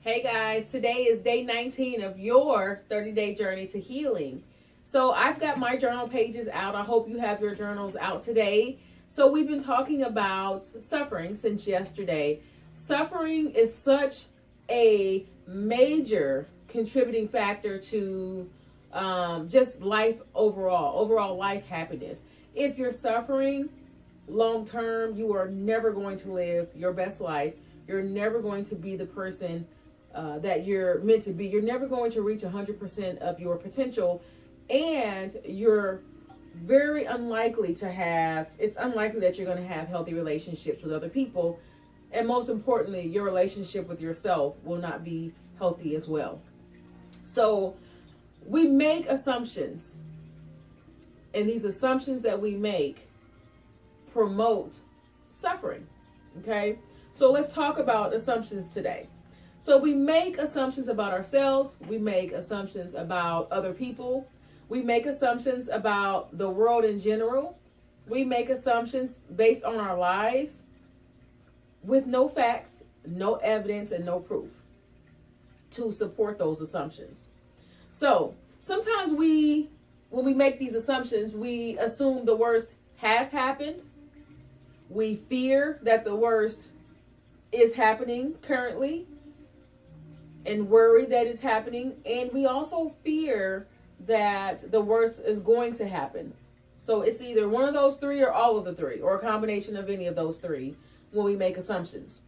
Hey guys, today is day 19 of your 30-day journey to healing. So I've got my journal pages out. I hope you have your journals out today. So we've been talking about suffering since yesterday. Suffering is such a major contributing factor to just life overall life happiness. If you're suffering long term, you are never going to live your best life. You're never going to be the person that you're meant to be. You're never going to reach 100% of your potential, and you're very unlikely to have, it's unlikely that you're going to have healthy relationships with other people. And most importantly, your relationship with yourself will not be healthy as well. So we make assumptions, and these assumptions that we make promote suffering. Okay? So let's talk about assumptions today. So we make assumptions about ourselves. We make assumptions about other people. We make assumptions about the world in general. We make assumptions based on our lives with no facts, no evidence, and no proof to support those assumptions. So sometimes when we make these assumptions, we assume the worst has happened. We fear that the worst is happening currently and worry that it's happening. And we also fear that the worst is going to happen. So it's either one of those three or all of the three, or a combination of any of those three when we make assumptions.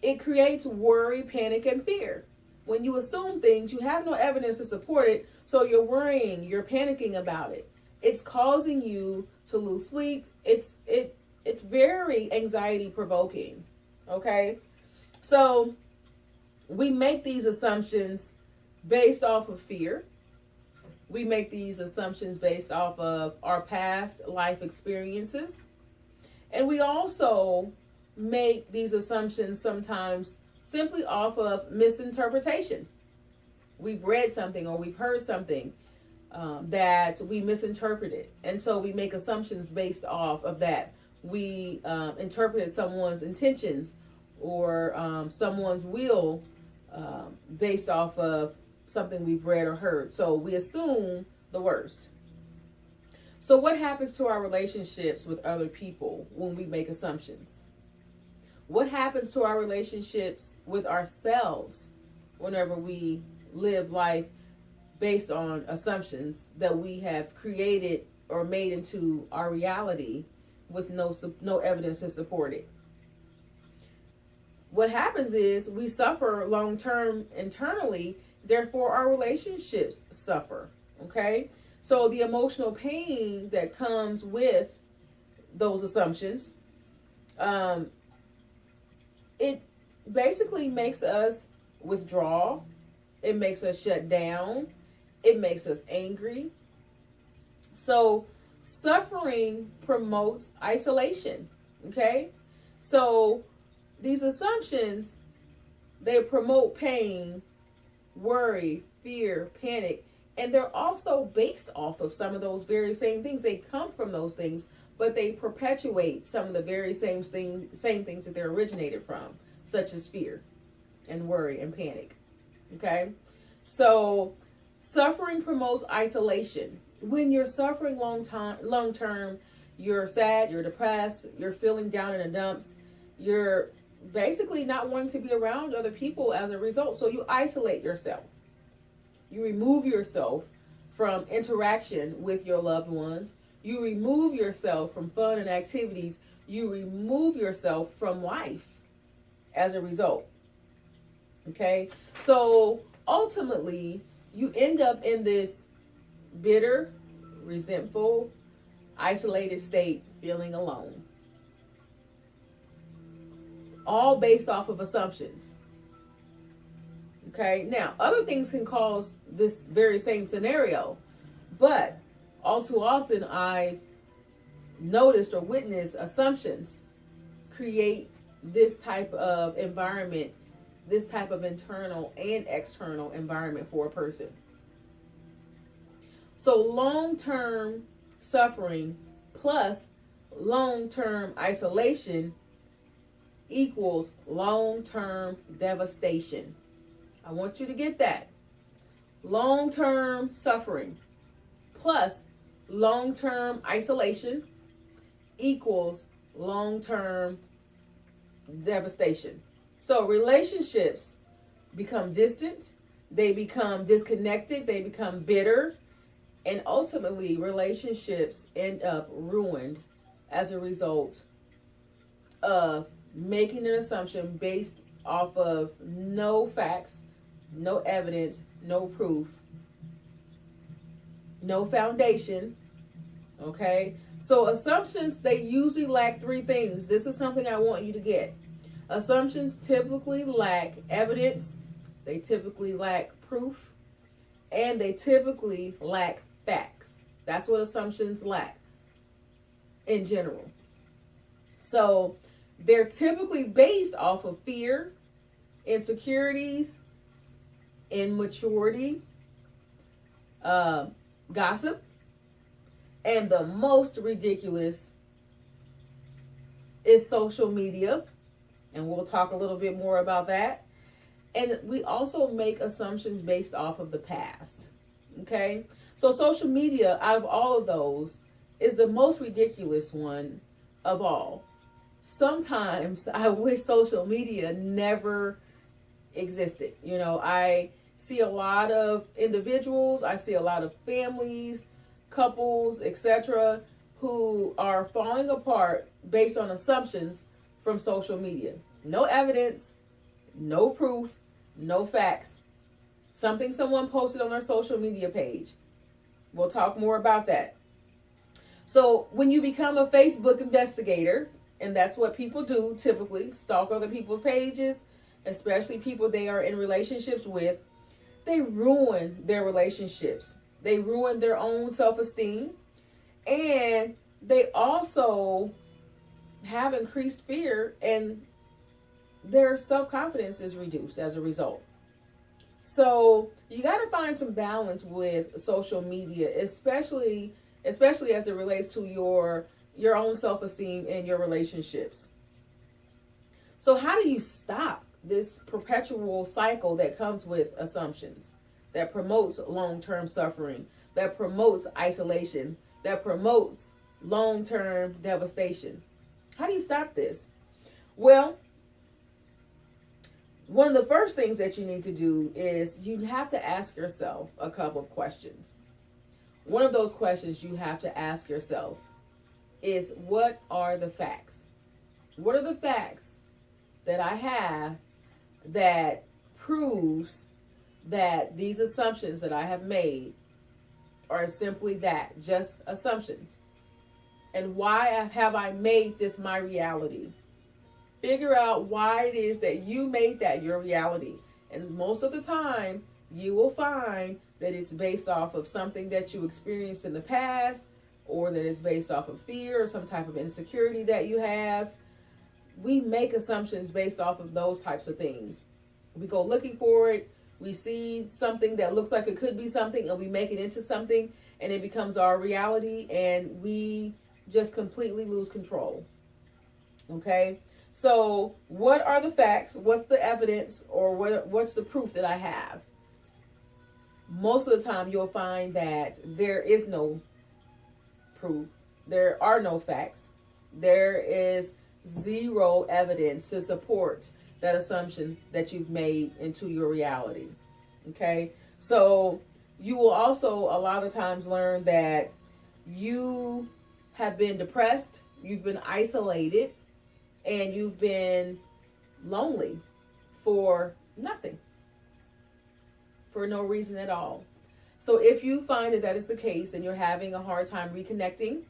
It creates worry, panic, and fear. When you assume things, you have no evidence to support it, so you're worrying, you're panicking about it. It's causing you to lose sleep. It's very anxiety provoking. Okay? So we make these assumptions based off of fear. We make these assumptions based off of our past life experiences. And we also make these assumptions sometimes simply off of misinterpretation. We've read something or we've heard something that we misinterpreted. And so we make assumptions based off of that. We interpreted someone's intentions or someone's will based off of something we've read or heard. So we assume the worst. So what happens to our relationships with other people when we make assumptions? What happens to our relationships with ourselves whenever we live life based on assumptions that we have created or made into our reality with no evidence to support it? What happens is we suffer long-term internally, therefore our relationships suffer, okay? So the emotional pain that comes with those assumptions, it basically makes us withdraw. It makes us shut down. It makes us angry. So suffering promotes isolation, okay? So these assumptions, they promote pain, worry, fear, panic, and they're also based off of some of those very same things. They come from those things, but they perpetuate some of the very same things that they're originated from, such as fear and worry and panic. Okay? So suffering promotes isolation. When you're suffering long term, you're sad, you're depressed, you're feeling down in the dumps, you're basically not wanting to be around other people as a result. So you isolate yourself. You remove yourself from interaction with your loved ones. You remove yourself from fun and activities. You remove yourself from life as a result. Okay? So ultimately, you end up in this bitter, resentful, isolated state, feeling alone. All based off of assumptions. Okay? Now, other things can cause this very same scenario, but all too often I've noticed or witnessed assumptions create this type of environment, this type of internal and external environment for a person. So long-term suffering plus long-term isolation equals long-term devastation. I want you to get that. Long-term suffering plus long-term isolation equals long-term devastation. So relationships become distant, they become disconnected, they become bitter, and ultimately relationships end up ruined as a result of making an assumption based off of no facts, no evidence, no proof, no foundation. Okay? So assumptions, they usually lack three things. This is something I want you to get. Assumptions typically lack evidence, they typically lack proof, and they typically lack facts. That's what assumptions lack in general. So they're typically based off of fear, insecurities, immaturity, gossip, and the most ridiculous is social media. And we'll talk a little bit more about that. And we also make assumptions based off of the past. Okay? So social media, out of all of those, is the most ridiculous one of all. Sometimes I wish social media never existed. You know, I see a lot of individuals, I see a lot of families, couples, etc., who are falling apart based on assumptions from social media. No evidence, no proof, no facts. Something someone posted on their social media page. We'll talk more about that. So when you become a Facebook investigator, and that's what people do typically, stalk other people's pages, especially people they are in relationships with, they ruin their relationships. They ruin their own self-esteem. And they also have increased fear, and their self-confidence is reduced as a result. So you got to find some balance with social media, especially as it relates to your own self-esteem and your relationships. So how do you stop this perpetual cycle that comes with assumptions, that promotes long-term suffering, that promotes isolation, that promotes long-term devastation? How do you stop this? Well, one of the first things that you need to do is you have to ask yourself a couple of questions. One of those questions you have to ask yourself is, what are the facts? What are the facts that I have that proves that these assumptions that I have made are simply that, just assumptions? And why have I made this my reality? Figure out why it is that you made that your reality. And most of the time, you will find that it's based off of something that you experienced in the past, or that it's based off of fear or some type of insecurity that you have. We make assumptions based off of those types of things. We go looking for it. We see something that looks like it could be something, and we make it into something, and it becomes our reality, and we just completely lose control. Okay? So what are the facts? What's the evidence, or what's the proof that I have? Most of the time you'll find that there is no proof. There are no facts. There is zero evidence to support that assumption that you've made into your reality. Okay? So you will also a lot of times learn that you have been depressed, you've been isolated, and you've been lonely for nothing, for no reason at all. So if you find that that is the case, and you're having a hard time reconnecting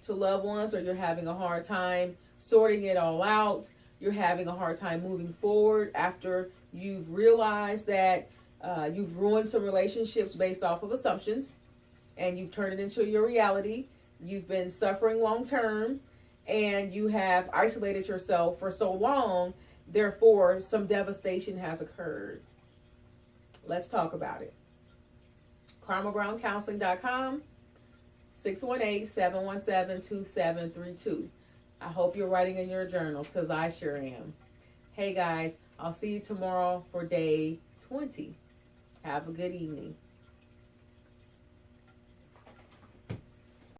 to loved ones, or you're having a hard time sorting it all out, you're having a hard time moving forward after you've realized that you've ruined some relationships based off of assumptions, and you've turned it into your reality, you've been suffering long term, and you have isolated yourself for so long, therefore some devastation has occurred. Let's talk about it. KarmaBrownCounseling.com, 618-717-2732. I hope you're writing in your journals, because I sure am. Hey guys, I'll see you tomorrow for day 2020. Have a good evening.